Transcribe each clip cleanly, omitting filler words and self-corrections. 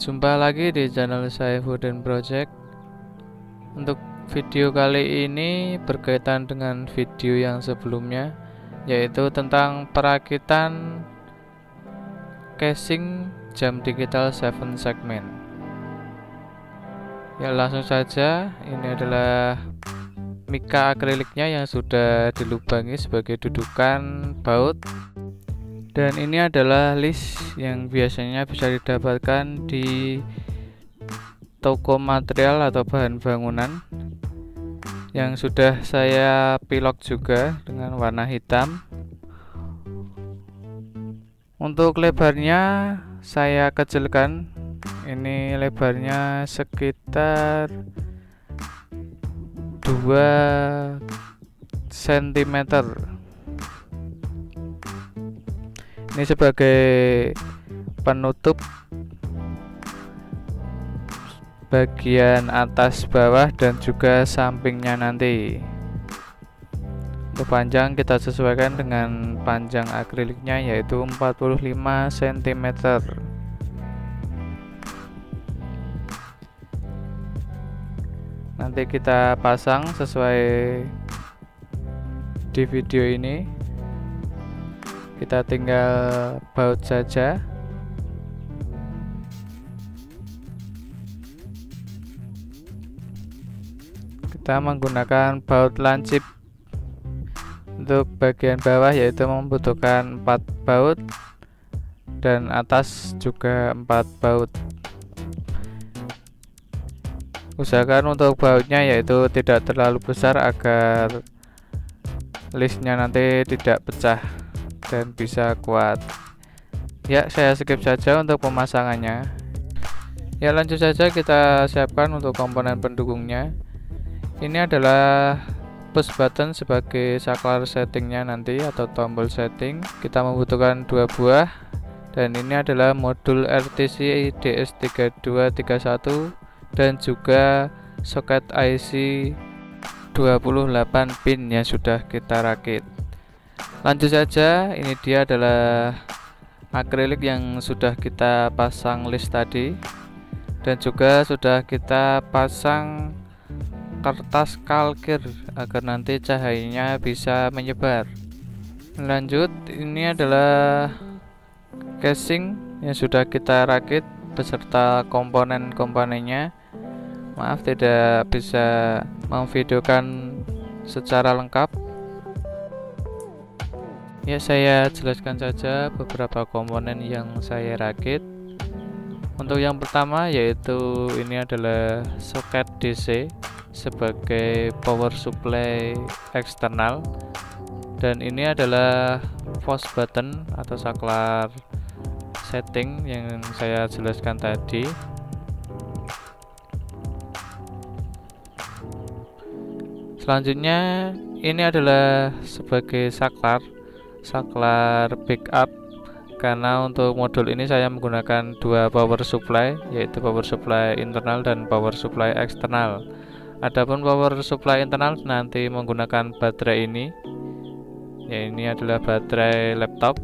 Jumpa lagi di channel saya Foden Project. Untuk video kali ini berkaitan dengan video yang sebelumnya, yaitu tentang perakitan casing jam digital 7 segment. Ya, langsung saja. Ini adalah mika akriliknya yang sudah dilubangi sebagai dudukan baut. Dan ini adalah list yang biasanya bisa didapatkan di toko material atau bahan bangunan, yang sudah saya pilok juga dengan warna hitam. Untuk lebarnya saya kecilkan. Ini lebarnya sekitar 2 cm. Ini sebagai penutup bagian atas, bawah, dan juga sampingnya nanti. Untuk panjang kita sesuaikan dengan panjang akriliknya, yaitu 45 cm. Nanti kita pasang sesuai di video ini. Kita tinggal baut saja. Kita menggunakan baut lancip. Untuk bagian bawah yaitu membutuhkan 4 baut, dan atas juga 4 baut. Usahakan untuk bautnya yaitu tidak terlalu besar agar listnya nanti tidak pecah dan bisa kuat. Ya, saya skip saja untuk pemasangannya. Ya, lanjut saja kita siapkan untuk komponen pendukungnya. Ini adalah push button sebagai saklar settingnya nanti, atau tombol setting. Kita membutuhkan 2 buah, dan ini adalah modul RTC DS3231 dan juga soket IC 28 pin yang sudah kita rakit. Lanjut saja, ini dia adalah akrilik yang sudah kita pasang list tadi, dan juga sudah kita pasang kertas kalkir agar nanti cahayanya bisa menyebar. Lanjut, ini adalah casing yang sudah kita rakit beserta komponen-komponennya. Maaf tidak bisa memvideokan secara lengkap. Ya, saya jelaskan saja beberapa komponen yang saya rakit. Untuk yang pertama yaitu ini adalah soket DC sebagai power supply eksternal, dan ini adalah push button atau saklar setting yang saya jelaskan tadi. Selanjutnya ini adalah sebagai saklar backup, karena untuk modul ini saya menggunakan 2 power supply, yaitu power supply internal dan power supply eksternal. Adapun power supply internal nanti menggunakan baterai ini, ya, ini adalah baterai laptop.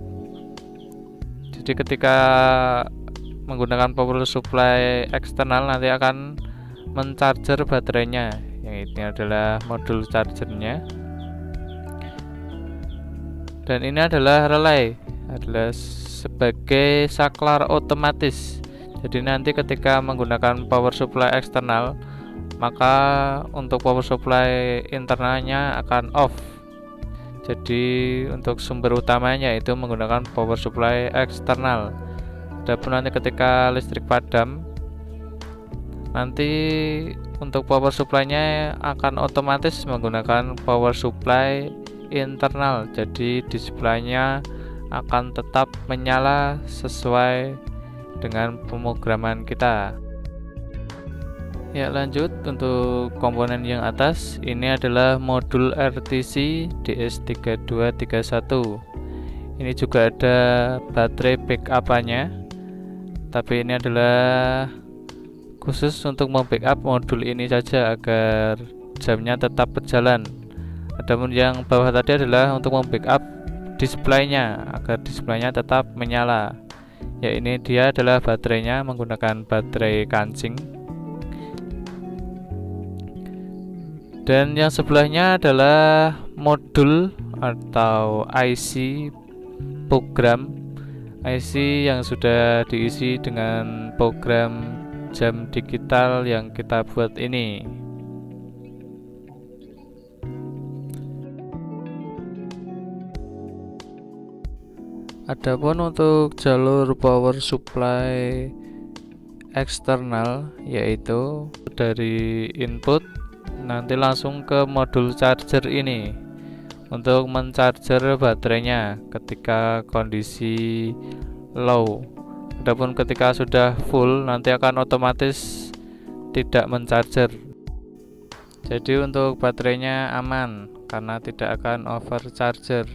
Jadi ketika menggunakan power supply eksternal nanti akan mencharger baterainya, yang ini adalah modul chargernya. Dan ini adalah relay, adalah sebagai saklar otomatis. Jadi nanti ketika menggunakan power supply eksternal, maka untuk power supply internalnya akan off. Jadi untuk sumber utamanya itu menggunakan power supply eksternal. Adapun nanti ketika listrik padam, nanti untuk power supply-nya akan otomatis menggunakan power supply internal. Jadi displaynya akan tetap menyala sesuai dengan pemrograman kita. Ya, lanjut untuk komponen yang atas, ini adalah modul RTC DS3231. Ini juga ada baterai backup-nya, tapi ini adalah khusus untuk membackup modul ini saja agar jamnya tetap berjalan. Adapun yang bawah tadi adalah untuk membackup displaynya agar displaynya tetap menyala. Ya, ini dia adalah baterainya menggunakan baterai kancing. Dan yang sebelahnya adalah modul atau IC program, IC yang sudah diisi dengan program jam digital yang kita buat ini. Adapun untuk jalur power supply eksternal, yaitu dari input nanti langsung ke modul charger ini untuk mencharger baterainya ketika kondisi low. Adapun ketika sudah full nanti akan otomatis tidak mencharger. Jadi untuk baterainya aman karena tidak akan overcharger.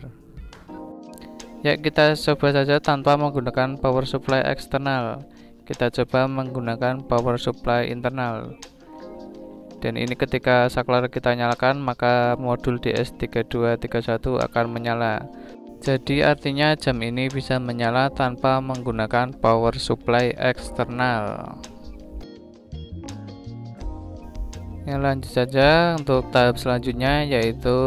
Ya, kita coba saja tanpa menggunakan power supply eksternal. Kita coba menggunakan power supply internal. Dan ini ketika saklar kita nyalakan, maka modul DS3231 akan menyala. Jadi artinya jam ini bisa menyala tanpa menggunakan power supply eksternal. Ya, lanjut saja untuk tahap selanjutnya, yaitu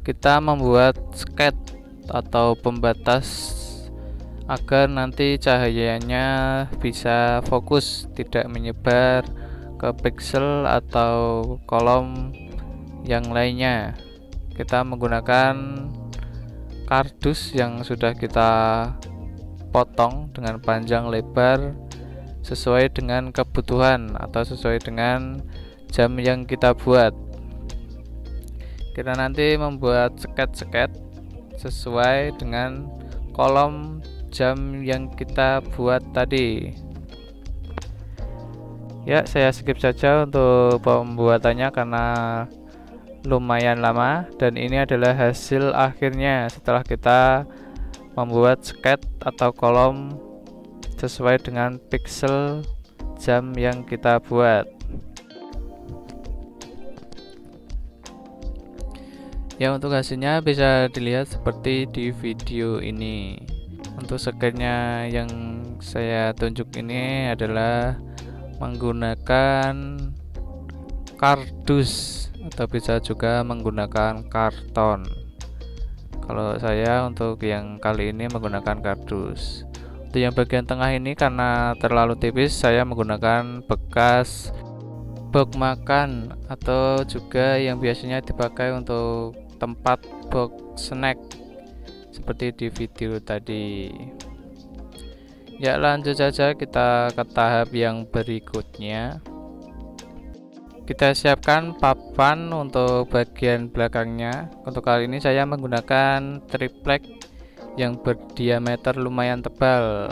kita membuat skate atau pembatas agar nanti cahayanya bisa fokus, tidak menyebar ke pixel atau kolom yang lainnya. Kita menggunakan kardus yang sudah kita potong dengan panjang lebar sesuai dengan kebutuhan atau sesuai dengan jam yang kita buat. Kita nanti membuat sket-sket sesuai dengan kolom jam yang kita buat tadi. Ya, saya skip saja untuk pembuatannya karena lumayan lama, dan ini adalah hasil akhirnya setelah kita membuat sket atau kolom sesuai dengan pixel jam yang kita buat. Ya, untuk hasilnya bisa dilihat seperti di video ini. Untuk sketnya yang saya tunjuk ini adalah menggunakan kardus atau bisa juga menggunakan karton. Kalau saya untuk yang kali ini menggunakan kardus. Untuk yang bagian tengah ini karena terlalu tipis, saya menggunakan bekas box makan atau juga yang biasanya dipakai untuk tempat box snack seperti di video tadi. Ya, lanjut saja kita ke tahap yang berikutnya. Kita siapkan papan untuk bagian belakangnya. Untuk kali ini saya menggunakan triplek yang berdiameter lumayan tebal,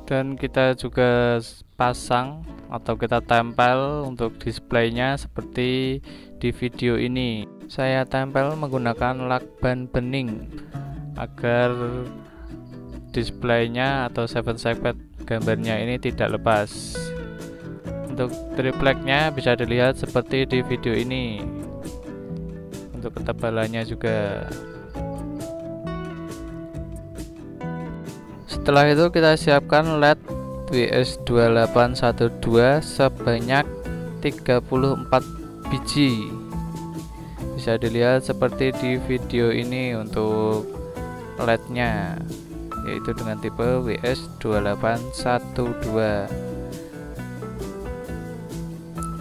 dan kita juga pasang atau kita tempel untuk displaynya seperti di video ini. Saya tempel menggunakan lakban bening agar displaynya atau 7-side gambarnya ini tidak lepas. Untuk tripleknya bisa dilihat seperti di video ini. Untuk ketebalannya juga. Setelah itu kita siapkan LED WS2812 sebanyak 34 biji. Bisa dilihat seperti di video ini untuk LED-nya, yaitu dengan tipe WS2812.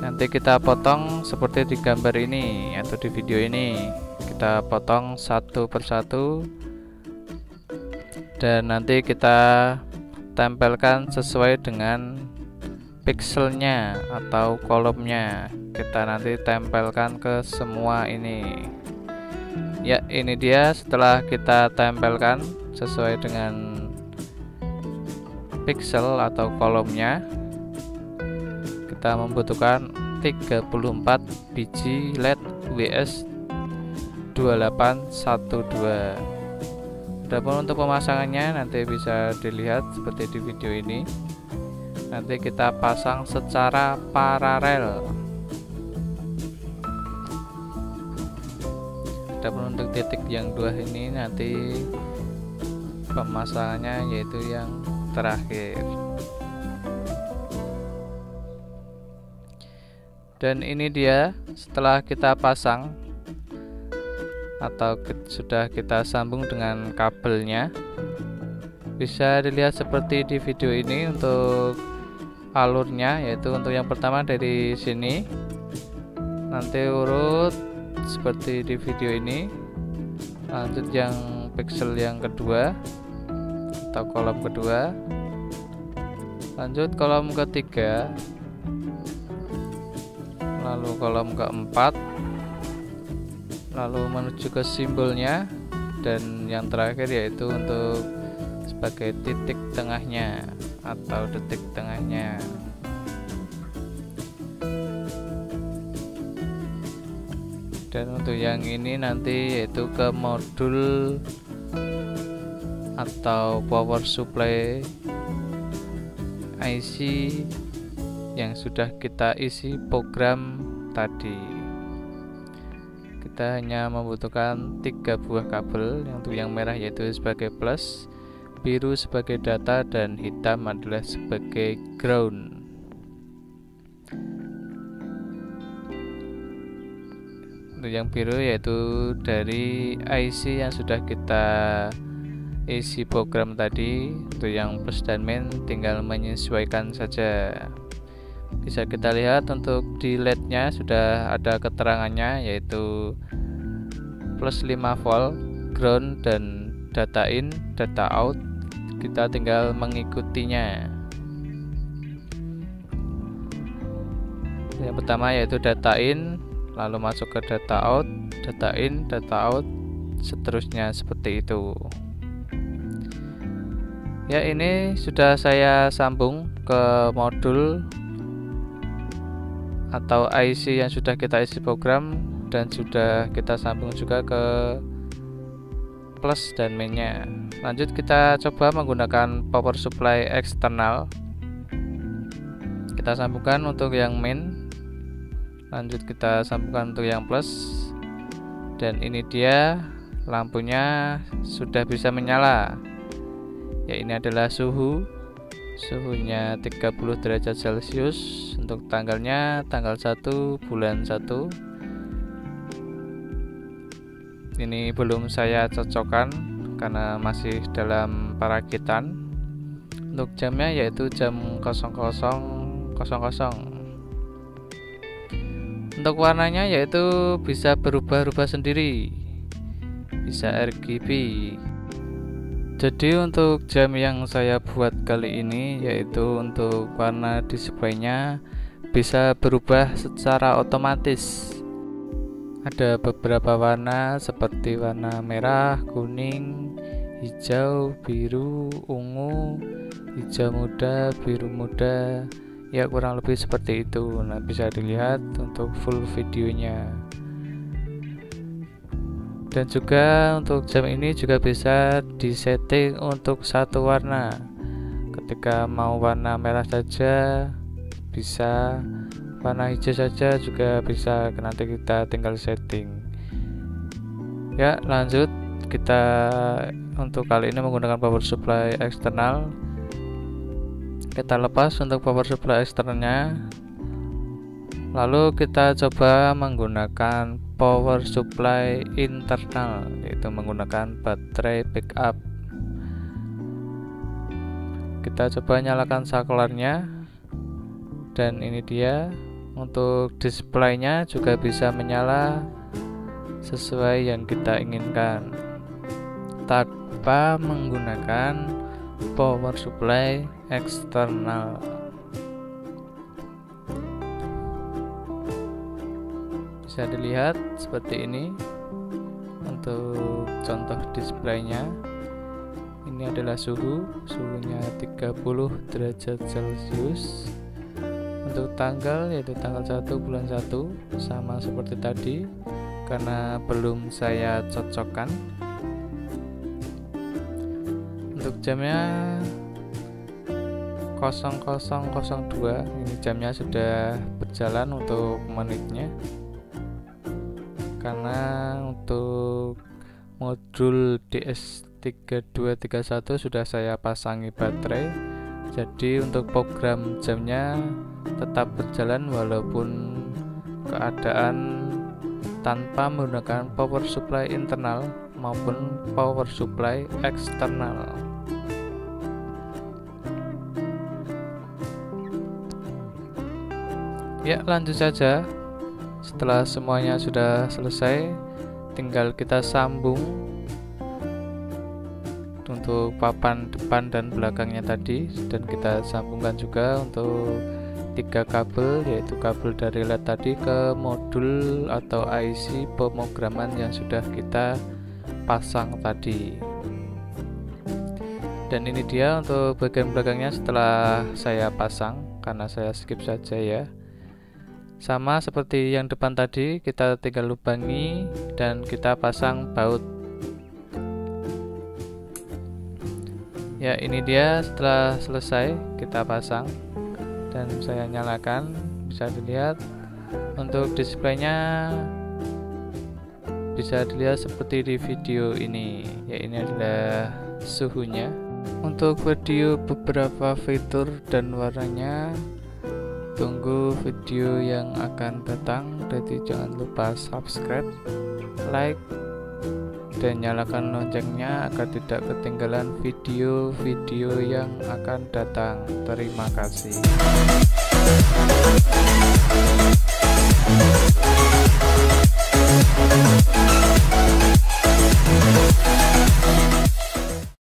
Nanti kita potong seperti di gambar ini atau di video ini. Kita potong satu persatu dan nanti kita tempelkan sesuai dengan pixelnya atau kolomnya. Kita nanti tempelkan ke semua ini. Ya, ini dia setelah kita tempelkan sesuai dengan pixel atau kolomnya. Kita membutuhkan 34 biji LED WS2812. Adapun untuk pemasangannya nanti bisa dilihat seperti di video ini. Nanti kita pasang secara paralel. Adapun untuk titik yang dua ini nanti pemasangannya yaitu yang terakhir. Dan ini dia setelah kita pasang atau sudah kita sambung dengan kabelnya. Bisa dilihat seperti di video ini untuk alurnya, yaitu untuk yang pertama dari sini, nanti urut seperti di video ini, lanjut yang pixel yang kedua atau kolom kedua, lanjut kolom ketiga, lalu kolom keempat, lalu menuju ke simbolnya, dan yang terakhir yaitu untuk sebagai titik tengahnya atau detik tengahnya. Dan untuk yang ini nanti yaitu ke modul atau power supply IC yang sudah kita isi program tadi. Kita hanya membutuhkan 3 buah kabel, untuk yang merah yaitu sebagai plus, biru sebagai data, dan hitam adalah sebagai ground. Untuk yang biru yaitu dari IC yang sudah kita isi program tadi. Untuk yang plus dan min tinggal menyesuaikan saja. Bisa kita lihat untuk di LED-nya sudah ada keterangannya, yaitu plus 5 volt, ground, dan data in, data out. Kita tinggal mengikutinya. Yang pertama yaitu data in, lalu masuk ke data out, data in, data out, seterusnya seperti itu. Ya, ini sudah saya sambung ke modul atau IC yang sudah kita isi program, dan sudah kita sambung juga ke plus dan minnya. Lanjut kita coba menggunakan power supply eksternal. Kita sambungkan untuk yang min, lanjut kita sambungkan untuk yang plus, dan ini dia lampunya sudah bisa menyala. Ya, ini adalah suhunya 30 derajat Celcius. Untuk tanggalnya tanggal 1 bulan 1. Ini belum saya cocokkan karena masih dalam perakitan. Untuk jamnya yaitu jam 00.00. Untuk warnanya yaitu bisa berubah-ubah sendiri, bisa RGB. Jadi untuk jam yang saya buat kali ini yaitu untuk warna displaynya bisa berubah secara otomatis. Ada beberapa warna seperti warna merah, kuning, hijau, biru, ungu, hijau muda, biru muda, ya kurang lebih seperti itu. Nah, bisa dilihat untuk full videonya. Dan juga untuk jam ini juga bisa disetting untuk satu warna. Ketika mau warna merah saja bisa, warna hijau saja juga bisa, nanti kita tinggal setting. Ya, lanjut kita untuk kali ini menggunakan power supply eksternal. Kita lepas untuk power supply eksternalnya, lalu kita coba menggunakan power supply internal, yaitu menggunakan baterai backup. Kita coba nyalakan saklarnya, dan ini dia. Untuk displaynya juga bisa menyala sesuai yang kita inginkan tanpa menggunakan power supply eksternal. Bisa dilihat seperti ini untuk contoh displaynya. Ini adalah suhunya 30 derajat Celcius. Untuk tanggal yaitu tanggal 1 bulan 1, sama seperti tadi karena belum saya cocokkan. Untuk jamnya 00.02, ini jamnya sudah berjalan untuk menitnya. Karena untuk modul DST 3231 sudah saya pasangi baterai, jadi untuk program jamnya tetap berjalan walaupun keadaan tanpa menggunakan power supply internal maupun power supply eksternal. Ya, lanjut saja. Setelah semuanya sudah selesai, tinggal kita sambung untuk papan depan dan belakangnya tadi, dan kita sambungkan juga untuk 3 kabel, yaitu kabel dari LED tadi ke modul atau IC pemrograman yang sudah kita pasang tadi. Dan ini dia untuk bagian belakangnya setelah saya pasang, karena saya skip saja ya. Sama seperti yang depan tadi, kita tinggal lubangi dan kita pasang baut. Ya, ini dia setelah selesai kita pasang dan saya nyalakan. Bisa dilihat untuk displaynya, bisa dilihat seperti di video ini. Ya, ini adalah suhunya. Untuk video beberapa fitur dan warnanya, tunggu video yang akan datang. Jadi jangan lupa subscribe, like, dan nyalakan loncengnya agar tidak ketinggalan video-video yang akan datang. Terima kasih.